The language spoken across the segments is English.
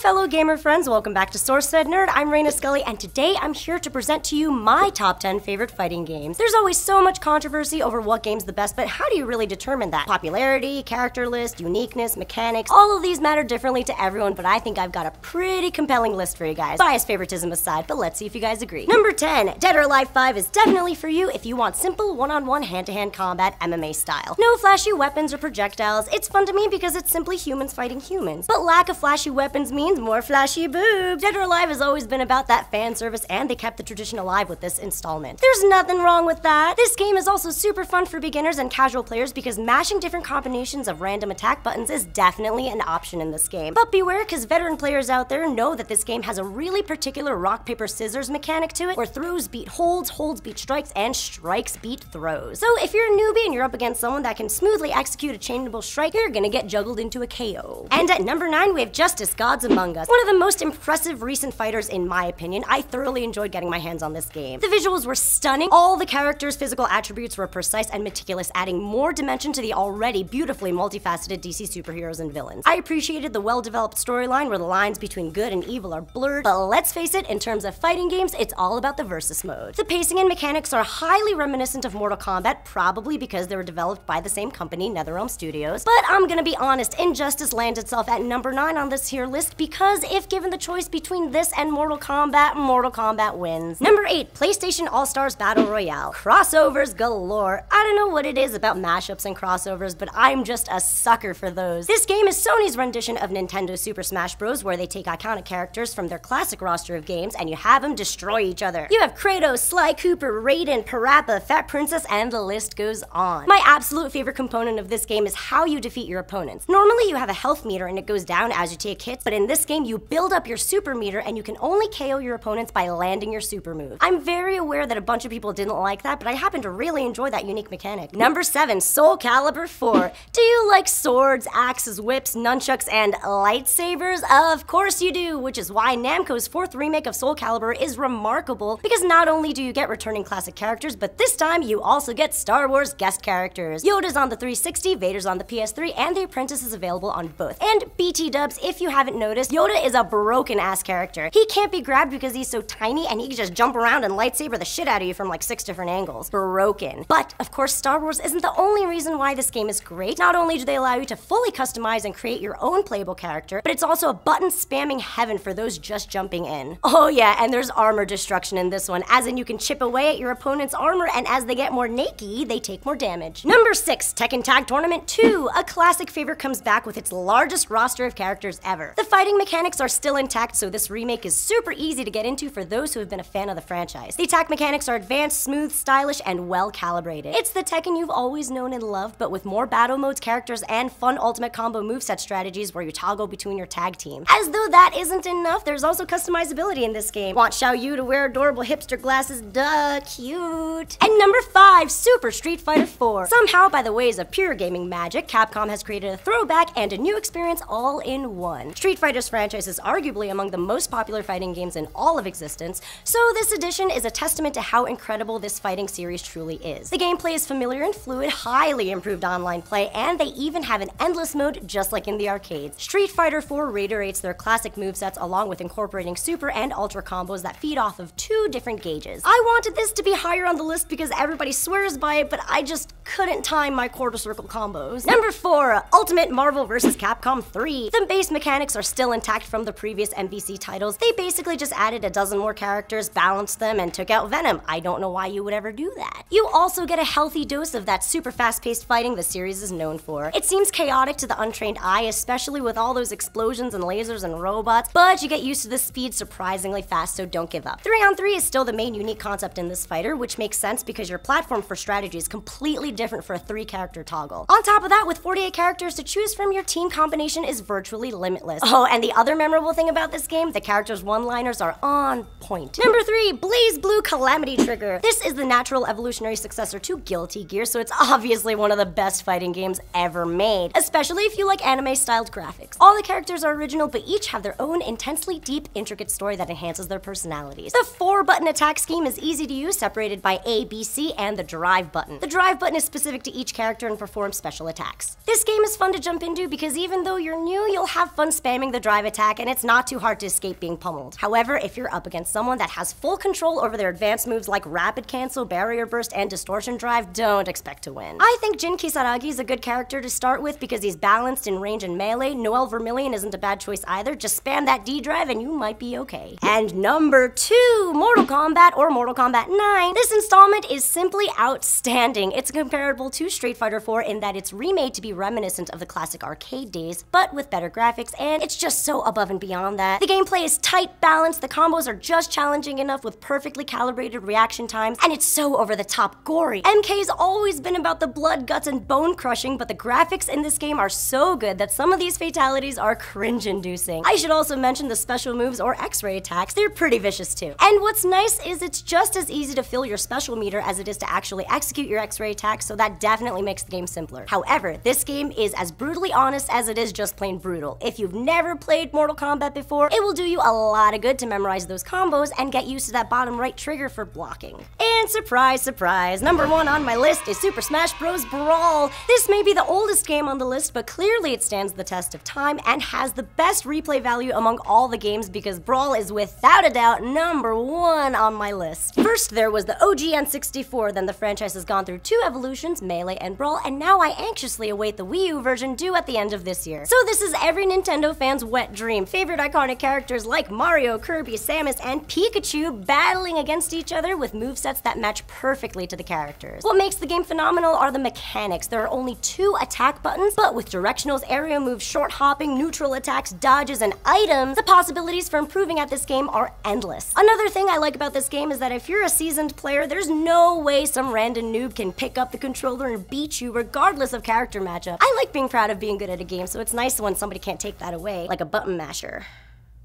fellow gamer friends, welcome back to SourceFedNERD. I'm Reina Scully, and today I'm here to present to you my top 10 favorite fighting games. There's always so much controversy over what game's the best, but how do you really determine that? Popularity, character list, uniqueness, mechanics, all of these matter differently to everyone, but I think I've got a pretty compelling list for you guys. Bias favoritism aside, but let's see if you guys agree. Number 10, Dead or Alive 5 is definitely for you if you want simple one-on-one hand-to-hand combat MMA style. No flashy weapons or projectiles. It's fun to me because it's simply humans fighting humans. But lack of flashy weapons means more flashy boobs. Dead or Alive has always been about that fan service, and they kept the tradition alive with this installment. There's nothing wrong with that. This game is also super fun for beginners and casual players because mashing different combinations of random attack buttons is definitely an option in this game. But beware, because veteran players out there know that this game has a really particular rock, paper, scissors mechanic to it, where throws beat holds, holds beat strikes, and strikes beat throws. So if you're a newbie and you're up against someone that can smoothly execute a chainable strike, you're gonna get juggled into a KO. And at number 9, we have Justice Gods Among Us. One of the most impressive recent fighters in my opinion. I thoroughly enjoyed getting my hands on this game. The visuals were stunning, all the characters' physical attributes were precise and meticulous, adding more dimension to the already beautifully multifaceted DC superheroes and villains. I appreciated the well-developed storyline where the lines between good and evil are blurred, but let's face it, in terms of fighting games, it's all about the versus mode. The pacing and mechanics are highly reminiscent of Mortal Kombat, probably because they were developed by the same company, NetherRealm Studios, but I'm gonna be honest, Injustice lands itself at number 9 on this here list because if given the choice between this and Mortal Kombat wins. Number 8, PlayStation All-Stars Battle Royale. Crossovers galore. I don't know what it is about mashups and crossovers, but I'm just a sucker for those. This game is Sony's rendition of Nintendo Super Smash Bros, where they take iconic characters from their classic roster of games and you have them destroy each other. You have Kratos, Sly Cooper, Raiden, Parappa, Fat Princess, and the list goes on. My absolute favorite component of this game is how you defeat your opponents. Normally you have a health meter and it goes down as you take hits, but in this game you build up your super meter and you can only KO your opponents by landing your super move. I'm very aware that a bunch of people didn't like that, but I happen to really enjoy that unique mechanic. Number 7, Soul Calibur 4. Do you like swords, axes, whips, nunchucks, and lightsabers? Of course you do, which is why Namco's 4th remake of Soul Calibur is remarkable because not only do you get returning classic characters, but this time you also get Star Wars guest characters. Yoda's on the 360, Vader's on the PS3, and The Apprentice is available on both. And BT dubs, if you haven't noticed, Yoda is a broken ass character. He can't be grabbed because he's so tiny and he can just jump around and lightsaber the shit out of you from like 6 different angles. Broken. But of course Star Wars isn't the only reason why this game is great. Not only do they allow you to fully customize and create your own playable character, but it's also a button spamming heaven for those just jumping in. Oh yeah, and there's armor destruction in this one, as in you can chip away at your opponent's armor and as they get more naked, they take more damage. Number 6, Tekken Tag Tournament 2. A classic favorite comes back with its largest roster of characters ever. The fighting mechanics are still intact, so this remake is super easy to get into for those who have been a fan of the franchise. The attack mechanics are advanced, smooth, stylish, and well calibrated. It's the Tekken you've always known and loved, but with more battle modes, characters, and fun ultimate combo moveset strategies where you toggle between your tag team. As though that isn't enough, there's also customizability in this game. Want Xiao Yu to wear adorable hipster glasses? Duh, cute. And number 5, Super Street Fighter 4. Somehow, by the ways of pure gaming magic, Capcom has created a throwback and a new experience all in one. Street Fighter's franchise is arguably among the most popular fighting games in all of existence, so this edition is a testament to how incredible this fighting series truly is. The gameplay is familiar and fluid, highly improved online play, and they even have an endless mode just like in the arcades. Street Fighter 4 reiterates their classic movesets along with incorporating super and ultra combos that feed off of 2 different gauges. I wanted this to be higher on the list because everybody swears by it, but I just couldn't time my quarter circle combos. Number 4, Ultimate Marvel vs. Capcom 3. The base mechanics are still intact from the previous MVC titles. They basically just added a dozen more characters, balanced them, and took out Venom. I don't know why you would ever do that. You also get a healthy dose of that super fast-paced fighting the series is known for. It seems chaotic to the untrained eye, especially with all those explosions and lasers and robots, but you get used to the speed surprisingly fast, so don't give up. 3-on-3 is still the main unique concept in this fighter, which makes sense because your platform for strategy is completely different for a 3-character toggle. On top of that, with 48 characters to choose from, your team combination is virtually limitless. Oh, and the other memorable thing about this game, the characters' one-liners are on point. Number 3, Blaze Blue Calamity Trigger. This is the natural evolutionary successor to Guilty Gear, so it's obviously one of the best fighting games ever made, especially if you like anime-styled graphics. All the characters are original, but each have their own intensely deep, intricate story that enhances their personalities. The 4-button attack scheme is easy to use, separated by A, B, C, and the drive button. The drive button is specific to each character and performs special attacks. This game is fun to jump into because even though you're new, you'll have fun spamming the drive attack, and it's not too hard to escape being pummeled. However, if you're up against someone that has full control over their advanced moves like rapid cancel, barrier burst, and distortion drive, don't expect to win. I think Jin Kisaragi is a good character to start with because he's balanced in range and melee. Noel Vermillion isn't a bad choice either. Just spam that D drive and you might be okay. And number 2, Mortal Kombat or Mortal Kombat 9. This installment is simply outstanding. It's comparable to Street Fighter 4 in that it's remade to be reminiscent of the classic arcade days, but with better graphics, and it's just so above and beyond that. The gameplay is tight, balanced, the combos are just challenging enough with perfectly calibrated reaction times, and it's so over the top gory. MK's always been about the blood, guts, and bone crushing, but the graphics in this game are so good that some of these fatalities are cringe-inducing. I should also mention the special moves or X-ray attacks. They're pretty vicious too. And what's nice is it's just as easy to fill your special meter as it is to actually execute your X-ray attacks, so that definitely makes the game simpler. However, this game is as brutally honest as it is just plain brutal. If you've never played Mortal Kombat before, it will do you a lot of good to memorize those combos and get used to that bottom right trigger for blocking. And surprise, surprise, number 1 on my list is Super Smash Bros. Brawl. This may be the oldest game on the list, but clearly it stands the test of time and has the best replay value among all the games because Brawl is without a doubt number 1 on my list. First, there was the OG N64, then the franchise has gone through 2 evolutions, Melee and Brawl, and now I anxiously await the Wii U version due at the end of this year. So this is every Nintendo fan's wet dream. Favorite iconic characters like Mario, Kirby, Samus, and Pikachu battling against each other with movesets that match perfectly to the characters. What makes the game phenomenal are the mechanics. There are only 2 attack buttons, but with directionals, area moves, short hopping, neutral attacks, dodges, and items, the possibilities for improving at this game are endless. Another thing I like about this game is that if you're a seasoned player, there's no way some random noob can pick up the controller and beat you regardless of character matchup. I like being proud of being good at a game, so it's nice when somebody can't take that away, like a button masher.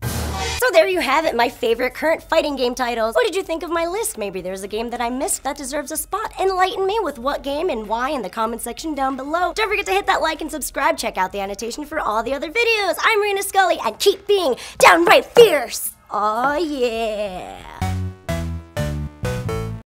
So there you have it, my favorite current fighting game titles. What did you think of my list? Maybe there's a game that I missed that deserves a spot. Enlighten me with what game and why in the comment section down below. Don't forget to hit that like and subscribe. Check out the annotation for all the other videos. I'm Reina Scully, and keep being downright fierce. Oh yeah.